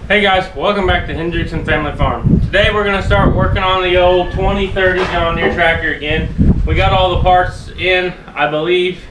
Hey guys, welcome back to Hendrickson Family Farm. Today we're going to start working on the old 2030 John Deere tractor again. We got all the parts in, I believe.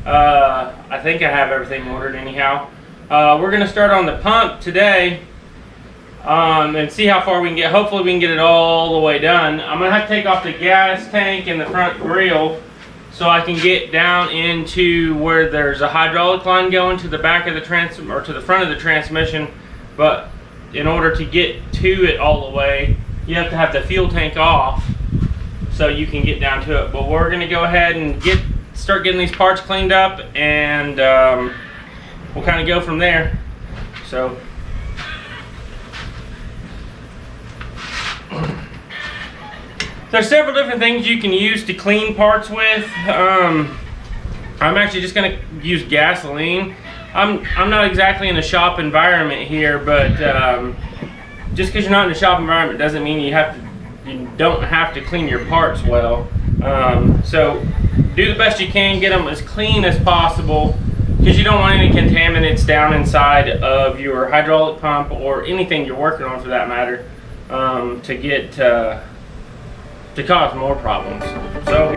I think I have everything ordered anyhow. We're going to start on the pump today and see how far we can get. Hopefully we can get it all the way done. I'm going to have to take off the gas tank and the front grill so I can get down into where there's a hydraulic line going to the back of the or to the front of the transmission. But in order to get to it all the way, you have to have the fuel tank off so you can get down to it. But we're going to go ahead and start getting these parts cleaned up, and we'll kind of go from there. So there's several different things you can use to clean parts with. I'm actually just going to use gasoline. I'm not exactly in a shop environment here, but just because you're not in a shop environment doesn't mean you don't have to clean your parts well. So do the best you can, get them as clean as possible, because you don't want any contaminants down inside of your hydraulic pump or anything you're working on for that matter, to cause more problems. So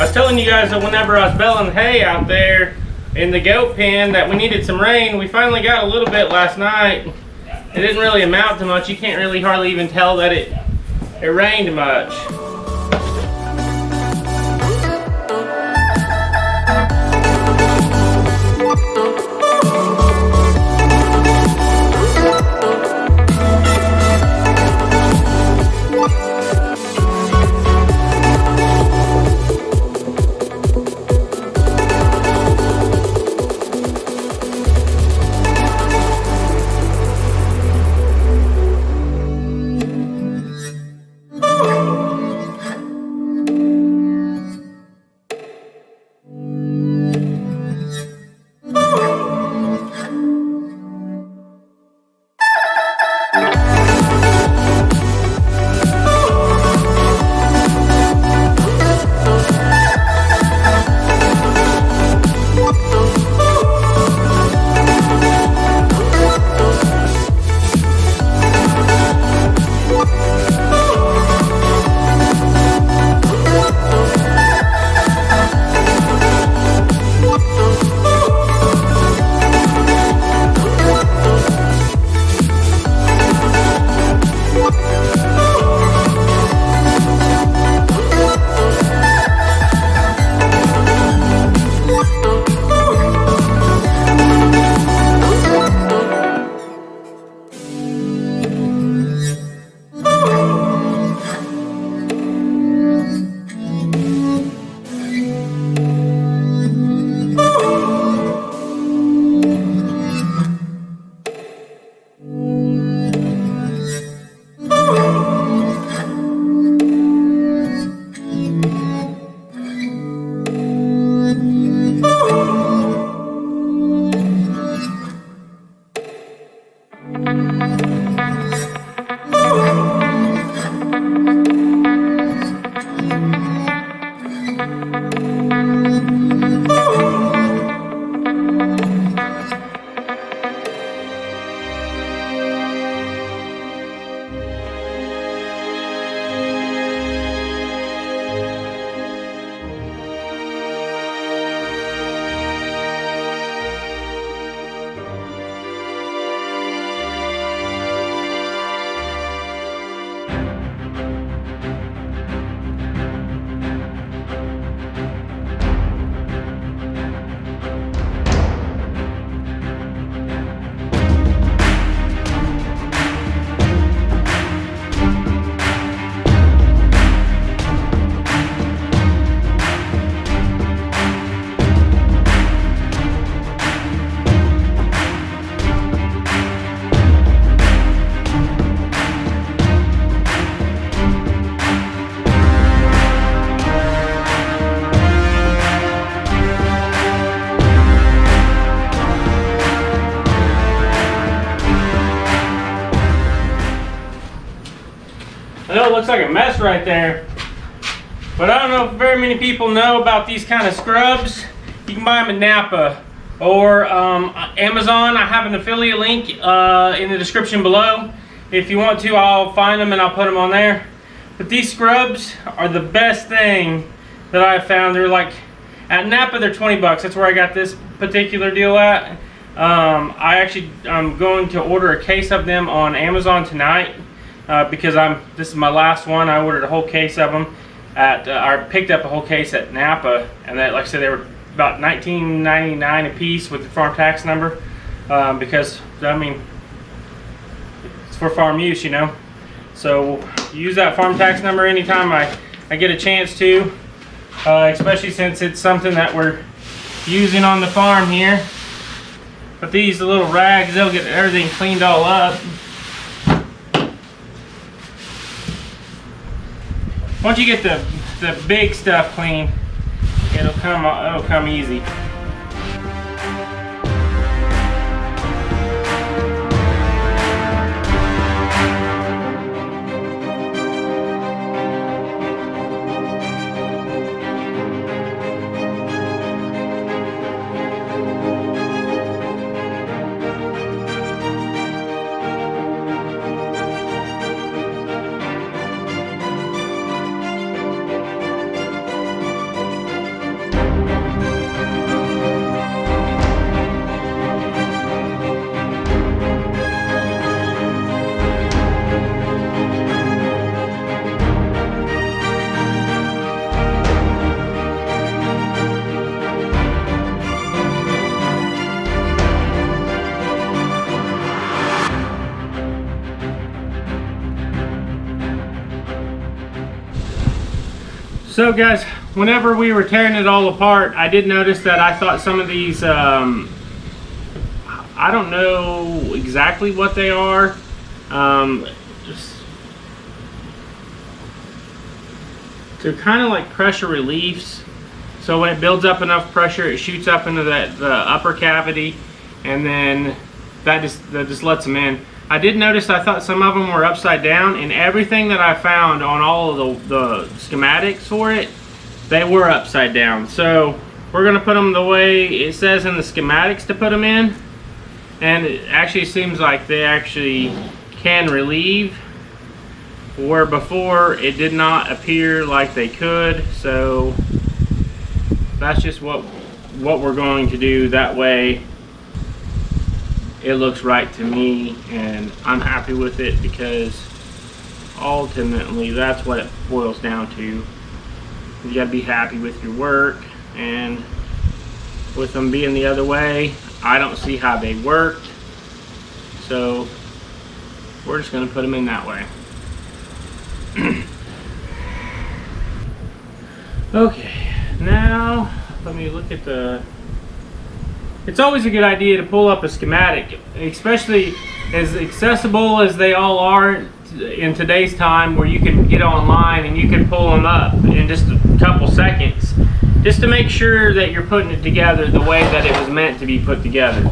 I was telling you guys that whenever I was baling hay out there in the goat pen that we needed some rain. We finally got a little bit last night. It didn't really amount to much. You can't really hardly even tell that it rained much. I know it looks like a mess right there, but I don't know if very many people know about these kind of scrubs. You can buy them at Napa or Amazon. I have an affiliate link in the description below. If you want to, I'll find them and I'll put them on there. But these scrubs are the best thing that I've found. They're like, at Napa they're 20 bucks. That's where I got this particular deal at. I'm going to order a case of them on Amazon tonight because this is my last one. I ordered a whole case of them I picked up a whole case at Napa, and that, like I said, they were about $19.99 a piece with the farm tax number, because I mean it's for farm use, you know. So use that farm tax number anytime I get a chance to, especially since it's something that we're using on the farm here. But these little rags, they'll get everything cleaned all up. Once you get the big stuff clean, it'll come easy. So guys, whenever we were tearing it all apart, I did notice that I thought some of these, I don't know exactly what they are. They're kind of like pressure reliefs. So when it builds up enough pressure, it shoots up into the upper cavity, and then that just lets them in. I did notice, I thought some of them were upside down, and everything that I found on all of the schematics for it, they were upside down. So we're going to put them the way it says in the schematics to put them in, and it actually seems like they actually can relieve, where before it did not appear like they could. So that's just what we're going to do. That way it looks right to me, and I'm happy with it, because ultimately that's what it boils down to. You gotta be happy with your work, and with them being the other way, I don't see how they worked. So we're just gonna put them in that way. Okay, now let me look at the... It's always a good idea to pull up a schematic, especially as accessible as they all are in today's time, where you can get online and you can pull them up in just a couple seconds, just to make sure that you're putting it together the way that it was meant to be put together.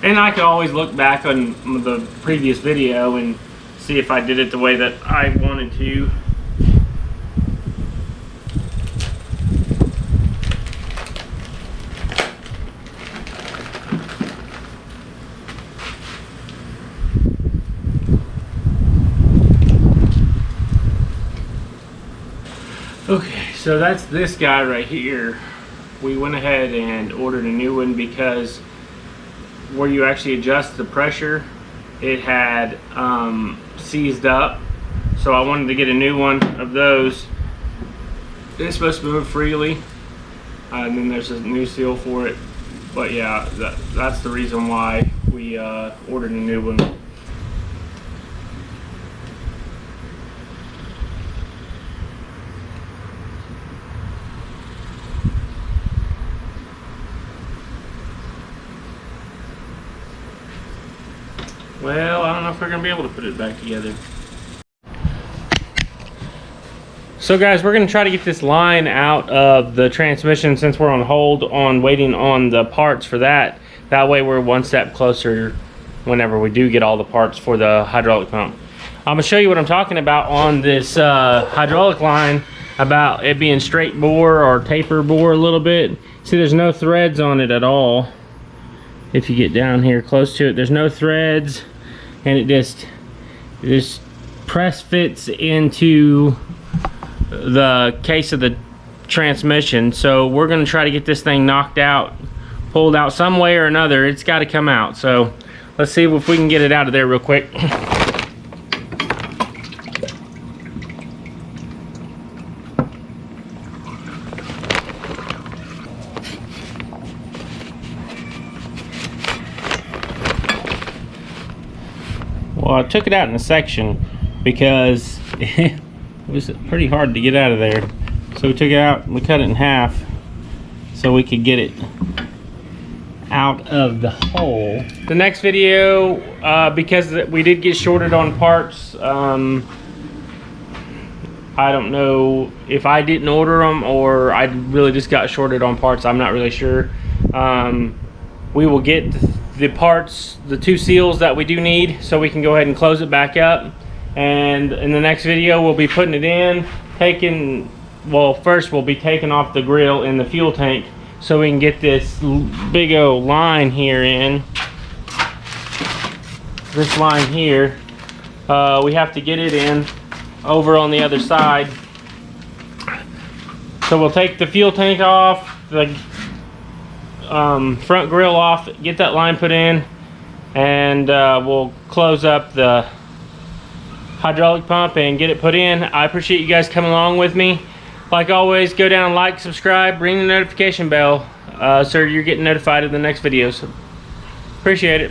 And I could always look back on the previous video and see if I did it the way that I wanted to. Okay, so that's this guy right here. We went ahead and ordered a new one because where you actually adjust the pressure, it had seized up. So I wanted to get a new one of those. It's supposed to move freely, and then there's a new seal for it. But yeah, that's the reason why we ordered a new one. Well, I don't know if we're gonna be able to put it back together. So guys, we're gonna try to get this line out of the transmission since we're on hold on waiting on the parts for that. That way we're one step closer whenever we do get all the parts for the hydraulic pump. I'm gonna show you what I'm talking about on this hydraulic line, about it being straight bore or taper bore a little bit. See, there's no threads on it at all. If you get down here close to it, there's no threads, and it just press fits into the case of the transmission. So we're going to try to get this thing knocked out, pulled out some way or another. It's got to come out. So let's see if we can get it out of there real quick. Well, I took it out in a section because it was pretty hard to get out of there. So we took it out and we cut it in half so we could get it out of the hole. The next video, because we did get shorted on parts, I don't know if I didn't order them or I really just got shorted on parts. I'm not really sure. We will get the parts, the 2 seals that we do need, so we can go ahead and close it back up. And in the next video we'll be putting it in, well, first we'll be taking off the grill in the fuel tank so we can get this big old line here in. This line here, we have to get it in over on the other side. So we'll take the fuel tank off, the front grill off, get that line put in, and we'll close up the hydraulic pump and get it put in. I appreciate you guys coming along with me. Like always, go down, like, subscribe, ring the notification bell so you're getting notified of the next videos. Appreciate it.